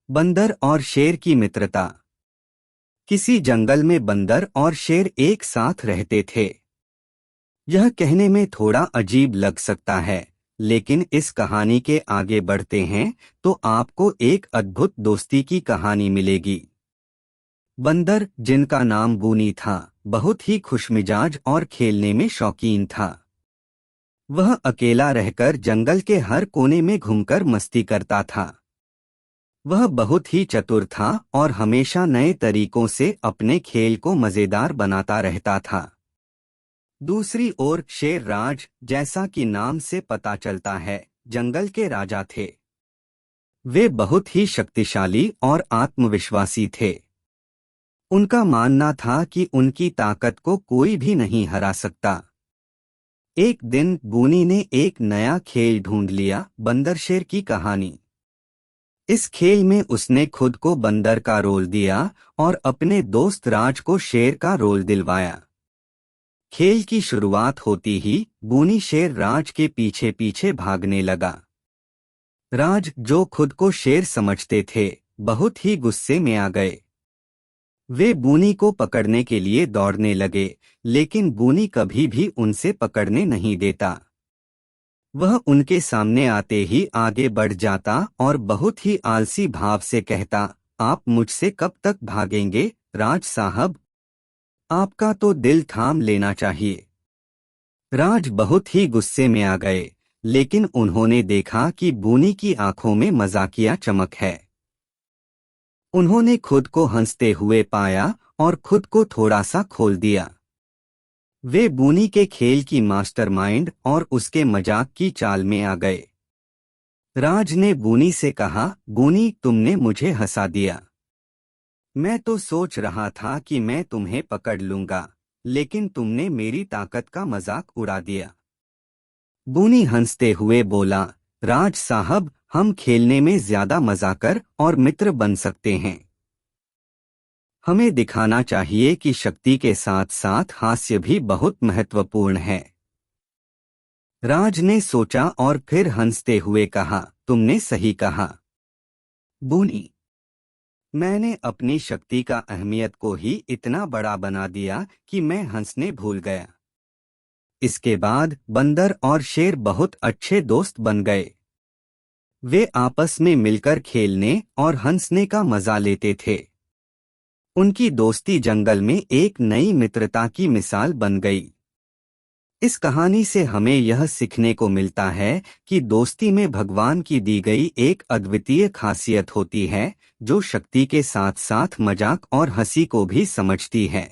बंदर और शेर की मित्रता। किसी जंगल में बंदर और शेर एक साथ रहते थे। यह कहने में थोड़ा अजीब लग सकता है, लेकिन इस कहानी के आगे बढ़ते हैं तो आपको एक अद्भुत दोस्ती की कहानी मिलेगी। बंदर, जिनका नाम बूनी था, बहुत ही खुशमिजाज और खेलने में शौकीन था। वह अकेला रहकर जंगल के हर कोने में घूमकर मस्ती करता था। वह बहुत ही चतुर था और हमेशा नए तरीकों से अपने खेल को मजेदार बनाता रहता था। दूसरी ओर शेर राज, जैसा कि नाम से पता चलता है, जंगल के राजा थे। वे बहुत ही शक्तिशाली और आत्मविश्वासी थे। उनका मानना था कि उनकी ताकत को कोई भी नहीं हरा सकता। एक दिन बूनी ने एक नया खेल ढूंढ लिया, बंदर शेर की कहानी। इस खेल में उसने खुद को बंदर का रोल दिया और अपने दोस्त राज को शेर का रोल दिलवाया। खेल की शुरुआत होती ही बूनी शेर राज के पीछे पीछे भागने लगा। राज, जो खुद को शेर समझते थे, बहुत ही गुस्से में आ गए। वे बूनी को पकड़ने के लिए दौड़ने लगे, लेकिन बूनी कभी भी उनसे पकड़ने नहीं देता। वह उनके सामने आते ही आगे बढ़ जाता और बहुत ही आलसी भाव से कहता, आप मुझसे कब तक भागेंगे, राज साहब? आपका तो दिल थाम लेना चाहिए। राज बहुत ही गुस्से में आ गए, लेकिन उन्होंने देखा कि बूनी की आंखों में मजाकिया चमक है। उन्होंने खुद को हंसते हुए पाया और खुद को थोड़ा सा खोल दिया। वे बूनी के खेल की मास्टरमाइंड और उसके मजाक की चाल में आ गए। राज ने बूनी से कहा, बूनी, तुमने मुझे हंसा दिया। मैं तो सोच रहा था कि मैं तुम्हें पकड़ लूंगा, लेकिन तुमने मेरी ताकत का मजाक उड़ा दिया। बूनी हंसते हुए बोला, राज साहब, हम खेलने में ज्यादा मजाकर और मित्र बन सकते हैं। हमें दिखाना चाहिए कि शक्ति के साथ साथ हास्य भी बहुत महत्वपूर्ण है। राज ने सोचा और फिर हंसते हुए कहा, तुमने सही कहा बूनी। मैंने अपनी शक्ति का अहमियत को ही इतना बड़ा बना दिया कि मैं हंसने भूल गया। इसके बाद बंदर और शेर बहुत अच्छे दोस्त बन गए। वे आपस में मिलकर खेलने और हंसने का मजा लेते थे। उनकी दोस्ती जंगल में एक नई मित्रता की मिसाल बन गई। इस कहानी से हमें यह सीखने को मिलता है कि दोस्ती में भगवान की दी गई एक अद्वितीय खासियत होती है, जो शक्ति के साथ साथ मजाक और हंसी को भी समझती है।